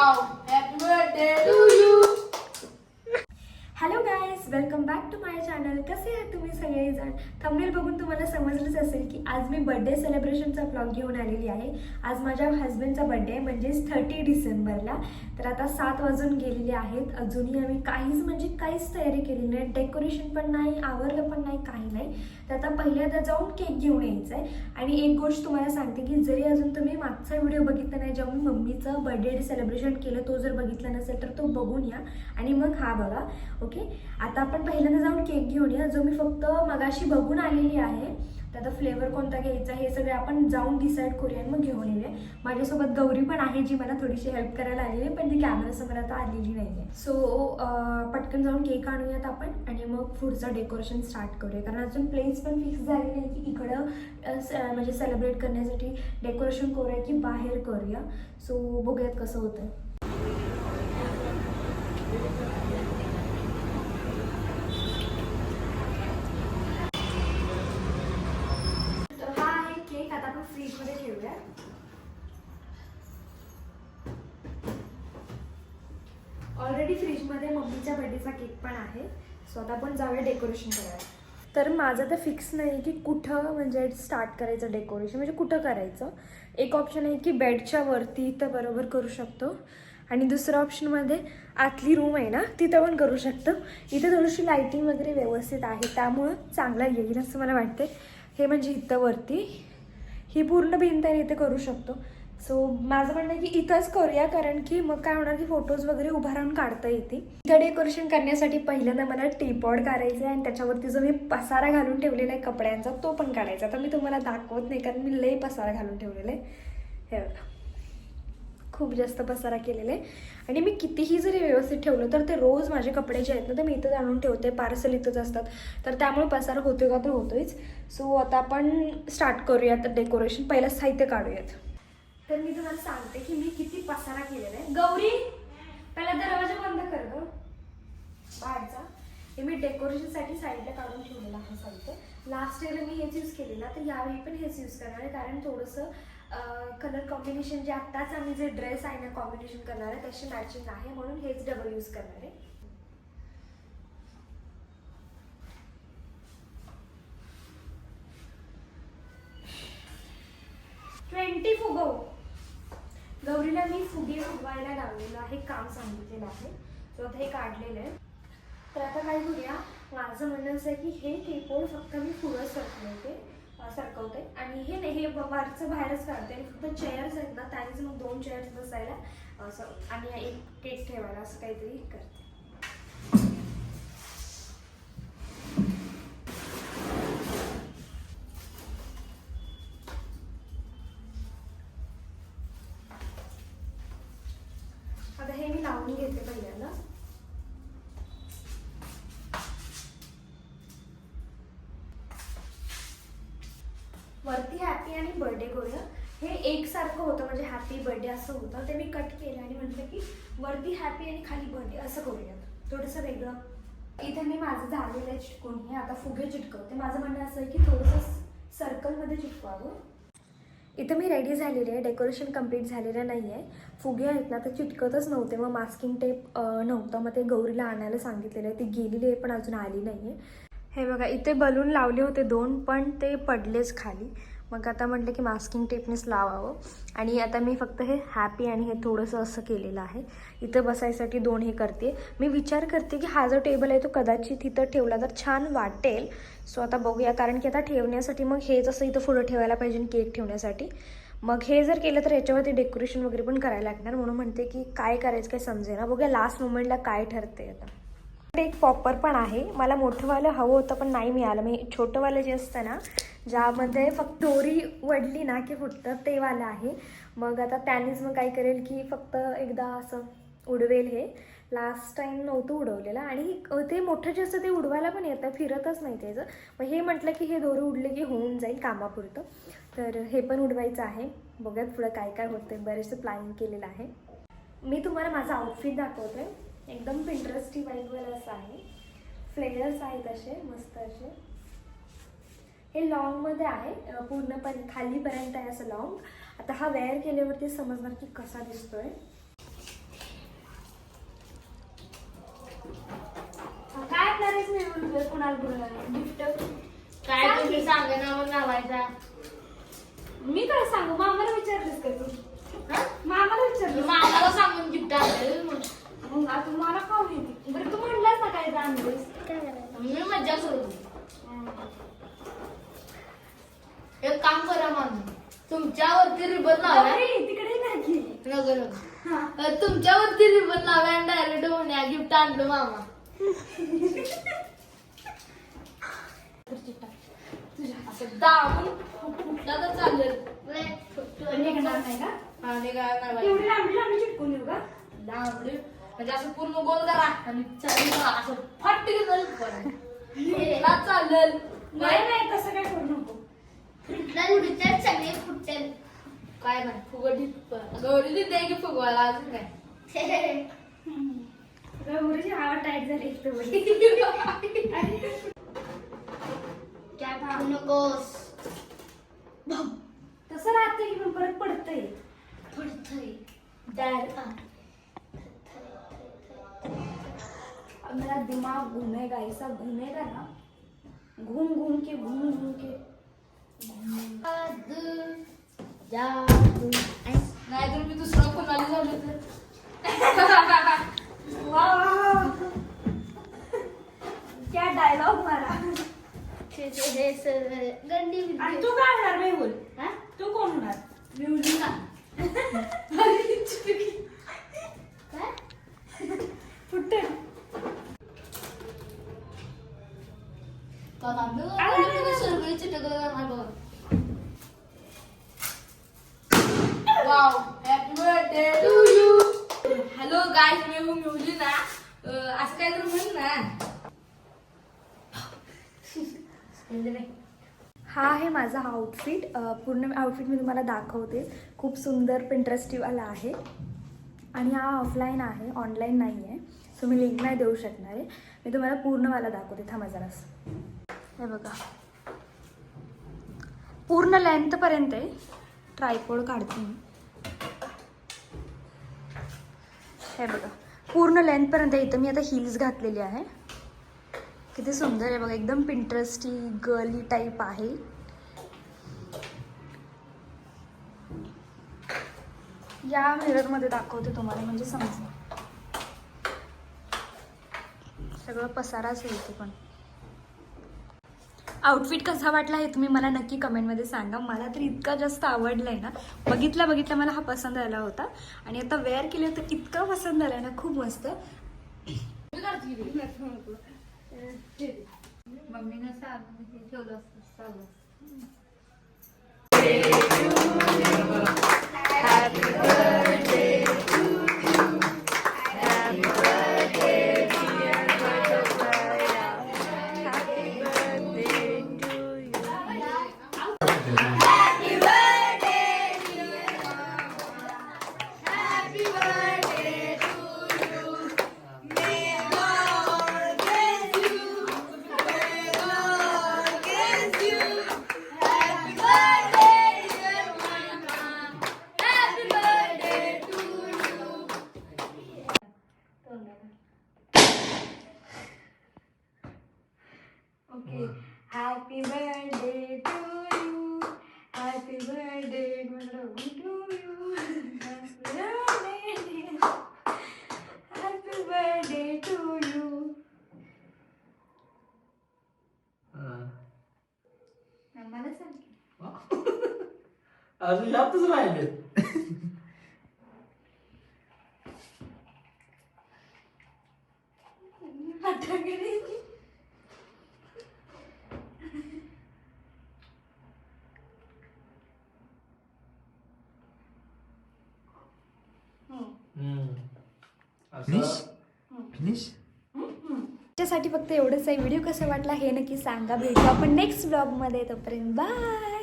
Wow, happy birthday to you. Hello guys, welcome back to my channel. कसे आहात तुम्ही सगळेजण? थंबनेल बघून तुम्हाला समजलंच असेल की आज मी बर्थडे सेलिब्रेशनचा ब्लॉग घेऊन आलेली आहे. आज माझ्या हस्बंडचा बर्थडे आहे, म्हणजेच 30 डिसेंबरला. तर आता 7 वाजून गेलेले आहेत. अजूनही आम्ही काहीच तयारी केली नाही. डेकोरेशन पण नाही, आवरलं पण नाही, काही नाही. तर आता पहिल्यांदा जाऊन केक घेऊन यायचं आहे. आणि एक गोष्ट तुम्हाला सांगते की जरी अजून तुम्ही मागचा व्हिडिओ बघितला नाही, जेव्हा मी मम्मीचं बर्थडे सेलिब्रेशन केलं, तो जर बघितला नसेल तर तो बघून या आणि मग हा बघा. ओके, आता आपण पहिल्यांदा जाऊन केक घेऊन या, जो मी फक्त मगाशी बघून आलेली आहे. तर आता फ्लेवर कोणता घ्यायचा हे सगळे आपण जाऊन डिसाईड करूया आणि मग घेऊन येऊया. माझ्यासोबत गौरी पण आहे, जी मला थोडीशी हेल्प करायला आलेली आहे, पण ती कॅमेरासमोर आता आलेली नाही आहे. सो पटकन जाऊन केक आणूयात आपण आणि मग पुढचं डेकोरेशन स्टार्ट करूया. कारण अजून प्लेस पण फिक्स झाली नाही की इकडं म्हणजे सेलिब्रेट करण्यासाठी डेकोरेशन करूया की बाहेर करूया. सो बघूयात कसं होतं. आता आपण फ्रीजमध्ये ठेवूया. ऑलरेडी फ्रीजमध्ये मम्मीच्या बर्थडेचा केक पण आहे. सो आता आपण जाऊया डेकोरेशन करायला. तर माझं तर फिक्स नाही की कुठं म्हणजे स्टार्ट करायचं डेकोरेशन, म्हणजे कुठं करायचं. एक ऑप्शन आहे की बेडच्या वरती इथं बरोबर करू शकतो, आणि दुसऱ्या ऑप्शनमध्ये आतली रूम आहे ना तिथं पण करू शकतो. इथे थोडीशी लाईटिंग वगैरे व्यवस्थित आहे, त्यामुळं चांगला येईल असं मला वाटते. हे म्हणजे इथं वरती ही पूर्ण भिंत आहे, इथे करू शकतो. सो माझं म्हणणं आहे की इथंच करूया, कारण की मग काय होणार की फोटोज वगैरे उभा राहून काढता येते. इथं डेकोरेशन करण्यासाठी पहिल्यांदा मला टीपॉड काढायचं आहे आणि त्याच्यावरती जो मी पसारा घालून ठेवलेला आहे कपड्यांचा तो पण काढायचा. तर मी तुम्हाला दाखवत नाही कारण मी लई पसारा घालून ठेवलेला आहे. हे बघा, खूप जास्त पसारा केलेला आहे. आणि मी कितीही जरी व्यवस्थित ठेवलं तर ते रोज माझे कपडे जे आहेत ना ते मी इथं आणून ठेवते, पार्सल इथंच असतात. तर त्यामुळे पसारा होतोय का तर होतोयच. सो आता आपण स्टार्ट करूयात डेकोरेशन. पहिलं साहित्य काढूयात. तर मी तुम्हाला सांगते की मी किती पसारा केलेला आहे. गौरी, पहिला दरवाजा बंद कर गं बाहेरचा. हे मी डेकोरेशनसाठी साईडला काढून ठेवलेलं आहे साहित्य. लास्ट इयरला मी हेच यूज केलेलं, तर यावेळी पण हेच यूज करणार आहे. कारण थोडंसं कलर कॉम्बिनेशन जे आत्ताच आम्ही जे ड्रेस आहे ना कॉम्बिनेशन करणार आहे त्याची मॅचिंग आहे, म्हणून हेच डबल यूज करणार आहे. फुगव. गौरीला मी फुगे फुगवायला लावलेलं आहे, काम सांगितलेलं आहे. सो आता हे काढलेलं आहे. तर आता काय करूया, माझं म्हणणं असं आहे की हे टीपोड फक्त मी पुढं सरकवते आणि हे नाही, हे वरचं बाहेरच काढते आणि फक्त चेअर्स आहेत ना त्यानेच मग 2 चेअर्स बसायला असं आणि एक केक ठेवायला असं काहीतरी करते. आता हे मी लावून घेते पहिल्यांदा. वरती हॅपी आणि बर्थडे करूया. हे एकसारखं होतं, म्हणजे हॅपी बर्थडे असं होतं, ते मी कट केलं आणि म्हटलं की वरती हॅपी आणि खाली बर्थडे असं करूयात, थोडंसं वेगळं. इथे मी माझं झालेलं आहे चिटकून. हे आता फुगे चिटकवते. माझं म्हणणं असं आहे की थोडंसं सर्कलमध्ये चिटकवावं. इथं मी रेडी झालेली आहे, डेकोरेशन कंप्लीट झालेलं नाही आहे. फुगे आहेत ना ते चिटकतच नव्हते, मग मास्किंग टेप नव्हतं, मग ते गौरीला आणायला सांगितलेलं आहे. ती गेलेली आहे पण अजून आली नाही आहे. हे बघा, इथे बलून लावले होते 2 पण ते पडलेच खाली. मग आता म्हटलं की मास्किंग टेपनेच लावावं. आणि आता मी फक्त हे हॅपी आणि हे थोडंसं असं केलेलं आहे. इथं बसायसाठी 2 हे करते. मी विचार करते की हा जो टेबल आहे तो कदाचित इथं ठेवला तर छान वाटेल. सो आता बघूया, कारण की आता ठेवण्यासाठी मग हेच असं इथं पुढं ठेवायला पाहिजे केक ठेवण्यासाठी. मग हे जर केलं तर याच्यावरती डेकोरेशन वगैरे पण करायला लागणार, म्हणून म्हणते की काय करायचं काय समजेना. बघूया लास्ट मोमेंटला काय ठरते. आता एक पॉपर पण आहे. मला मोठंवालं हवं होतं पण नाही मिळालं. मी छोटंवालं जे असतं ना ज्यामध्ये फक्त दोरी वडली ना की फुटतं ते वालं आहे. मग आता त्यानेच मग काय करेल की फक्त एकदा असं उडवेल. हे लास्ट टाईम नव्हतं उडवलेलं आणि ते मोठं जे असतं ते उडवायला पण येतं, फिरतच नाही त्याचं. मग हे म्हटलं की हे दोरी उडले की होऊन जाईल कामापुरतं. तर हे पण उडवायचं आहे. बघूयात पुढं काय काय होतं. बरेचसं प्लॅनिंग केलेलं आहे. मी तुम्हाला माझं आउटफिट दाखवते. एकदम पिंटरेस्टी वाईबवाला असं आहे. फ्लेअर्स आहेत असे मस्त असे. हे लॉंगमध्ये आहे, पूर्णपणे खालीपर्यंत आहे असं लॉंग. आता हा वेअर केल्यावरती समजणार की कसा दिसतोय. कुणाला गिफ्ट काय तुम्ही सांगा ना मग लावायचा. मी काय सांगू मामाला विचारलीस का तू? मामाला विचारलं मामाला सांगून गिफ्ट आणलं मग आता मला खाऊ येते. बरं तू म्हणलास ना काय आणलीस मी मज्जा करू. एक काम करा मामी, तुमच्यावरती रिबन लावा. तिकडे नाही नगर तुमच्यावरती रिबन लावा आणि डायरेक्ट होण्या गिफ्ट आणलं मामा. असं दाबून फुटला तर चालेल. निघणार नाही का? आणि काय नाही एवढी लांबी लांबी चिटकून येऊ का? लांबडी म्हणजे असं पूर्ण गोल करा आणि चालेल असं फट चालेल. नाही नाही तसं काय करू नको. सगळे फुटतील. काय नाही फुगडी गौरी देते की फुगवायला अजून काय. गौरीची हवा टाईट झाली इथं बरी. काय भाऊ नकोस. तसं राहते की पण परत पडतंय. मेरा दिमाग घूमेगा ऐसा घूमेगा ना घूम घूम के नाही तर मी दुसरं कोणाला झालं तर. क्या डायलॉग मारा. गंडी आणि तू काय होणार मेहुल? तू कोण होणार? मिळून ना फुटते सगळे चिटक wow. Happy birthday to you. Hello guys, मी मिळली ना असं काय तर म्हण ना. हा आहे माझा आउटफिट. पूर्ण आउटफिट मी तुम्हाला दाखवते. खूप सुंदर पिंटरेस्टिव्हवाला आहे आणि हा ऑफलाईन आहे, ऑनलाईन नाही आहे. सो मी लिंक नाही देऊ शकणार आहे. मी तुम्हाला पूर्णवाला दाखवते. थांबा जरास. हे बघा पूर्ण लेंथपर्यंत आहे. ट्रायपॉड काढते मी. हे बघा पूर्ण लेंथपर्यंत आहे. इथं मी आता हिल्स घातलेली आहे. किती सुंदर आहे बघा. एकदम पिंटरेस्टी गर्ली टाईप आहे. या मिररमध्ये दाखवते तुम्हाला म्हणजे समजेल. सगळं पसाराच आहे इथे. पण आउटफिट कसा वाटला हे तुम्ही मला नक्की कमेंटमध्ये सांगा. मला तर इतका जास्त आवडलाय ना. बघितला मला हा पसंत आला होता आणि आता वेअर केलं तर इतका पसंत आला ना. खूप मस्त. मम्मीनं सांगितलं ठेवलं असतं. Okay. Happy birthday to you. Happy birthday to you. Happy birthday to you. मला सांग अजून यातच राहिले. फिनिश. त्याच्यासाठी फक्त एवढंच आहे. व्हिडिओ कसा वाटला हे नक्की सांगा. भेटू आपण नेक्स्ट ब्लॉगमध्ये. तोपर्यंत बाय.